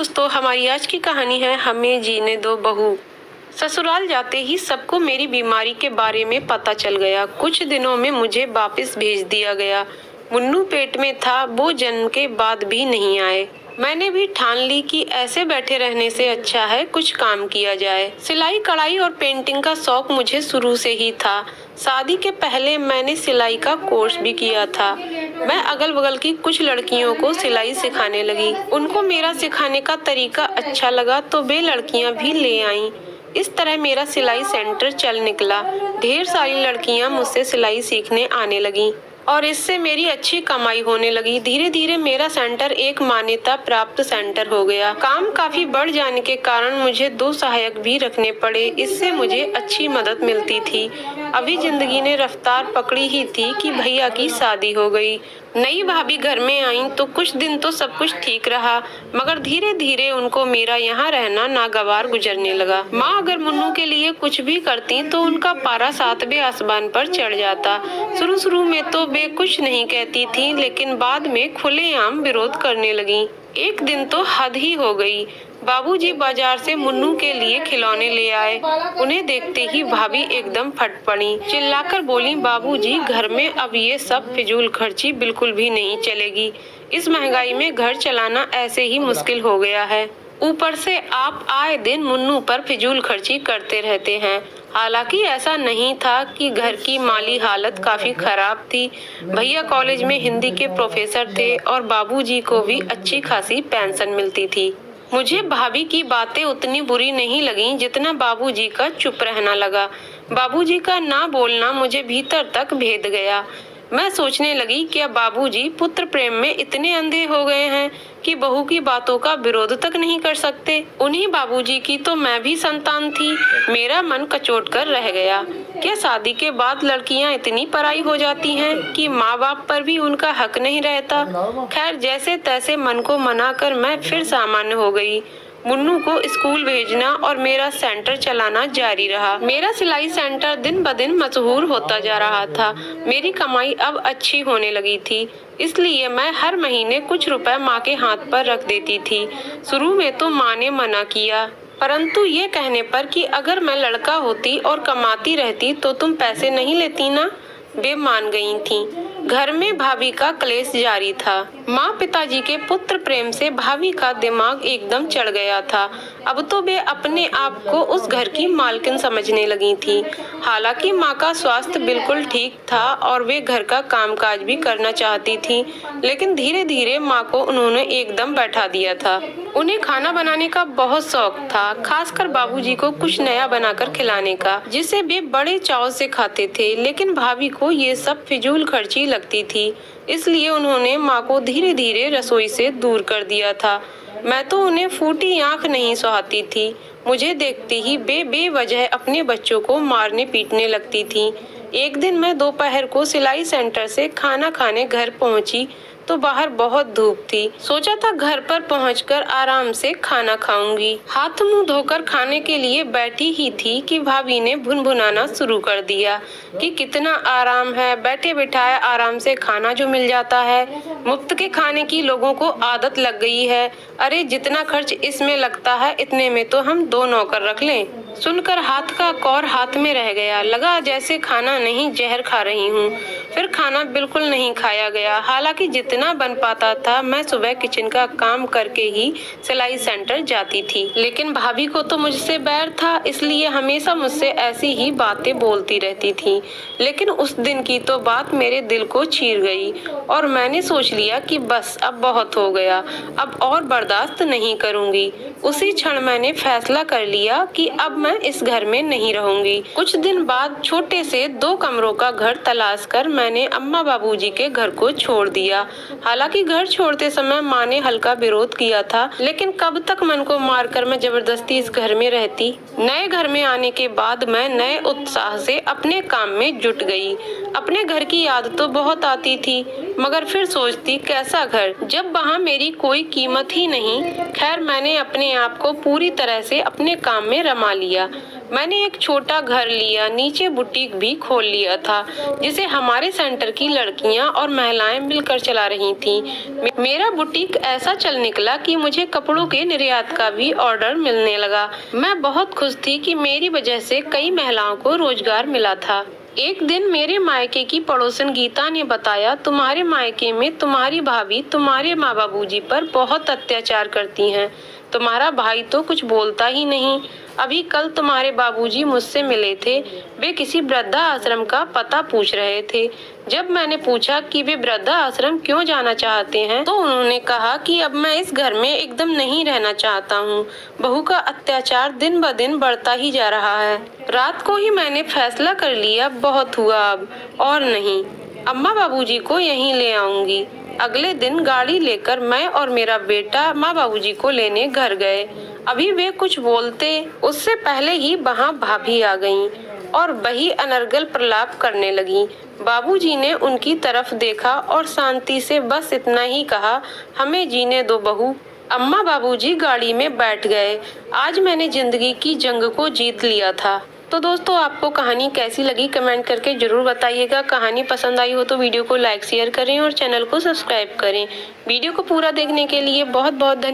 दोस्तों, हमारी आज की कहानी है हमें जीने दो बहू। ससुराल जाते ही सबको मेरी बीमारी के बारे में पता चल गया। कुछ दिनों में मुझे वापस भेज दिया गया। मुन्नू पेट में था, वो जन्म के बाद भी नहीं आए। मैंने भी ठान ली कि ऐसे बैठे रहने से अच्छा है कुछ काम किया जाए। सिलाई कढ़ाई और पेंटिंग का शौक मुझे शुरू से ही था। शादी के पहले मैंने सिलाई का कोर्स भी किया था। मैं अगल बगल की कुछ लड़कियों को सिलाई सिखाने लगी। उनको मेरा सिखाने का तरीका अच्छा लगा तो वे लड़कियां भी ले आईं। इस तरह मेरा सिलाई सेंटर चल निकला। ढेर सारी लड़कियां मुझसे सिलाई सीखने आने लगीं और इससे मेरी अच्छी कमाई होने लगी। धीरे धीरे मेरा सेंटर एक मान्यता प्राप्त सेंटर हो गया। काम काफी बढ़ जाने के कारण मुझे 2 सहायक भी रखने पड़े। इससे मुझे अच्छी मदद मिलती थी। अभी जिंदगी ने रफ्तार पकड़ी ही थी कि भैया की शादी हो गई। नई भाभी घर में आई तो कुछ दिन तो सब कुछ ठीक रहा, मगर धीरे धीरे उनको मेरा यहाँ रहना नागवार गुजरने लगा। माँ अगर मुन्नू के लिए कुछ भी करती तो उनका पारा 7वें आसमान पर चढ़ जाता। शुरू में तो वे कुछ नहीं कहती थी, लेकिन बाद में खुलेआम विरोध करने लगी। एक दिन तो हद ही हो गई। बाबूजी बाजार से मुन्नू के लिए खिलौने ले आए। उन्हें देखते ही भाभी एकदम फट पड़ी। चिल्लाकर बोली, बाबूजी घर में अब ये सब फिजूल खर्ची बिल्कुल भी नहीं चलेगी। इस महंगाई में घर चलाना ऐसे ही मुश्किल हो गया है। ऊपर से आप आए दिन मुन्नू पर फिजूल खर्ची करते रहते हैं। हालांकि ऐसा नहीं था कि घर की माली हालत काफी खराब थी। भैया कॉलेज में हिंदी के प्रोफेसर थे और बाबूजी को भी अच्छी खासी पेंशन मिलती थी। मुझे भाभी की बातें उतनी बुरी नहीं लगीं जितना बाबूजी का चुप रहना लगा। बाबूजी का ना बोलना मुझे भीतर तक भेद गया। मैं सोचने लगी कि अब बाबूजी पुत्र प्रेम में इतने अंधे हो गए हैं कि बहू की बातों का विरोध तक नहीं कर सकते। उन्हीं बाबूजी की तो मैं भी संतान थी। मेरा मन कचोट कर रह गया। क्या शादी के बाद लड़कियां इतनी पराई हो जाती हैं कि माँ बाप पर भी उनका हक नहीं रहता? खैर, जैसे तैसे मन को मनाकर मैं फिर सामान्य हो गई। मुन्नू को स्कूल भेजना और मेरा सेंटर चलाना जारी रहा। मेरा सिलाई सेंटर दिन ब दिन मशहूर होता जा रहा था। मेरी कमाई अब अच्छी होने लगी थी, इसलिए मैं हर महीने कुछ रुपए माँ के हाथ पर रख देती थी। शुरू में तो माँ ने मना किया, परंतु ये कहने पर कि अगर मैं लड़का होती और कमाती रहती तो तुम पैसे नहीं लेती ना, वे मान गई थीं। घर में भाभी का क्लेश जारी था। माँ पिताजी के पुत्र प्रेम से भाभी का दिमाग एकदम चढ़ गया था। अब तो वे अपने आप को उस घर की मालकिन समझने लगी थी। हालांकि माँ का स्वास्थ्य बिल्कुल ठीक था और वे घर का कामकाज भी करना चाहती थी, लेकिन धीरे धीरे माँ को उन्होंने एकदम बैठा दिया था। उन्हें खाना बनाने का बहुत शौक था, खासकर बाबूजी को कुछ नया बनाकर खिलाने का, जिसे वे बड़े चाव से खाते थे। लेकिन भाभी को ये सब फिजूल खर्ची लगती थी, इसलिए उन्होंने माँ को धीरे धीरे रसोई से दूर कर दिया था। मैं तो उन्हें फूटी आंख नहीं सुहाती थी। मुझे देखते ही बेवजह अपने बच्चों को मारने पीटने लगती थी। एक दिन मैं दोपहर को सिलाई सेंटर से खाना खाने घर पहुंची तो बाहर बहुत धूप थी। सोचा था घर पर पहुंचकर आराम से खाना खाऊंगी। हाथ मुंह धोकर खाने के लिए बैठी ही थी कि भाभी ने भुनभुनाना शुरू कर दिया कि कितना आराम है, बैठे बिठाए आराम से खाना जो मिल जाता है। मुफ्त के खाने की लोगों को आदत लग गई है। अरे जितना खर्च इसमें लगता है इतने में तो हम 2 नौकर रख लें। सुनकर हाथ का कौर हाथ में रह गया। लगा जैसे खाना नहीं जहर खा रही हूँ। फिर खाना बिल्कुल नहीं खाया गया। हालांकि जितना बन पाता था मैं सुबह किचन का काम करके ही सिलाई सेंटर जाती थी। लेकिन भाभी को तो मुझसे बैर था, इसलिए हमेशा मुझसे ऐसी ही बातें बोलती रहती थी। लेकिन उस दिन की तो बात मेरे दिल को चीर गई और मैंने सोच लिया कि बस अब बहुत हो गया, अब और बर्दाश्त नहीं करूंगी। उसी क्षण मैंने फैसला कर लिया कि अब मैं इस घर में नहीं रहूंगी। कुछ दिन बाद छोटे से 2 कमरों का घर तलाश कर मैंने अम्मा बाबूजी के घर को छोड़ दिया। हालांकि घर छोड़ते समय माँ ने हल्का विरोध किया था, लेकिन कब तक मन को मारकर मैं जबरदस्ती इस घर में रहती। नए घर में आने के बाद मैं नए उत्साह से अपने काम में जुट गई। अपने घर की याद तो बहुत आती थी, मगर फिर सोचती कैसा घर जब वहाँ मेरी कोई कीमत ही नहीं। खैर, मैंने अपने आप को पूरी तरह से अपने काम में रमा लिया। मैंने एक छोटा घर लिया, नीचे बुटीक भी खोल लिया था, जिसे हमारे सेंटर की लड़कियां और महिलाएं मिलकर चला रही थीं। मेरा बुटीक ऐसा चल निकला कि मुझे कपड़ों के निर्यात का भी ऑर्डर मिलने लगा। मैं बहुत खुश थी कि मेरी वजह से कई महिलाओं को रोजगार मिला था। एक दिन मेरे मायके की पड़ोसन गीता ने बताया, तुम्हारे मायके में तुम्हारी भाभी तुम्हारे माँ बाबूजी पर बहुत अत्याचार करती हैं। तुम्हारा भाई तो कुछ बोलता ही नहीं। अभी कल तुम्हारे बाबूजी मुझसे मिले थे। वे किसी वृद्धा आश्रम का पता पूछ रहे थे। जब मैंने पूछा कि वे वृद्धा आश्रम क्यों जाना चाहते हैं, तो उन्होंने कहा कि अब मैं इस घर में एकदम नहीं रहना चाहता हूँ। बहू का अत्याचार दिन ब दिन बढ़ता ही जा रहा है। रात को ही मैंने फैसला कर लिया, बहुत हुआ अब और नहीं। अम्मा बाबूजी को यहीं ले आऊंगी। अगले दिन गाड़ी लेकर मैं और मेरा बेटा माँ बाबूजी को लेने घर गए। अभी वे कुछ बोलते उससे पहले ही वहाँ भाभी आ गईं और वही अनर्गल प्रलाप करने लगी। बाबूजी ने उनकी तरफ देखा और शांति से बस इतना ही कहा, हमें जीने दो बहू। अम्मा बाबूजी गाड़ी में बैठ गए। आज मैंने जिंदगी की जंग को जीत लिया था। तो दोस्तों, आपको कहानी कैसी लगी कमेंट करके जरूर बताइएगा। कहानी पसंद आई हो तो वीडियो को लाइक शेयर करें और चैनल को सब्सक्राइब करें। वीडियो को पूरा देखने के लिए बहुत बहुत धन्यवाद।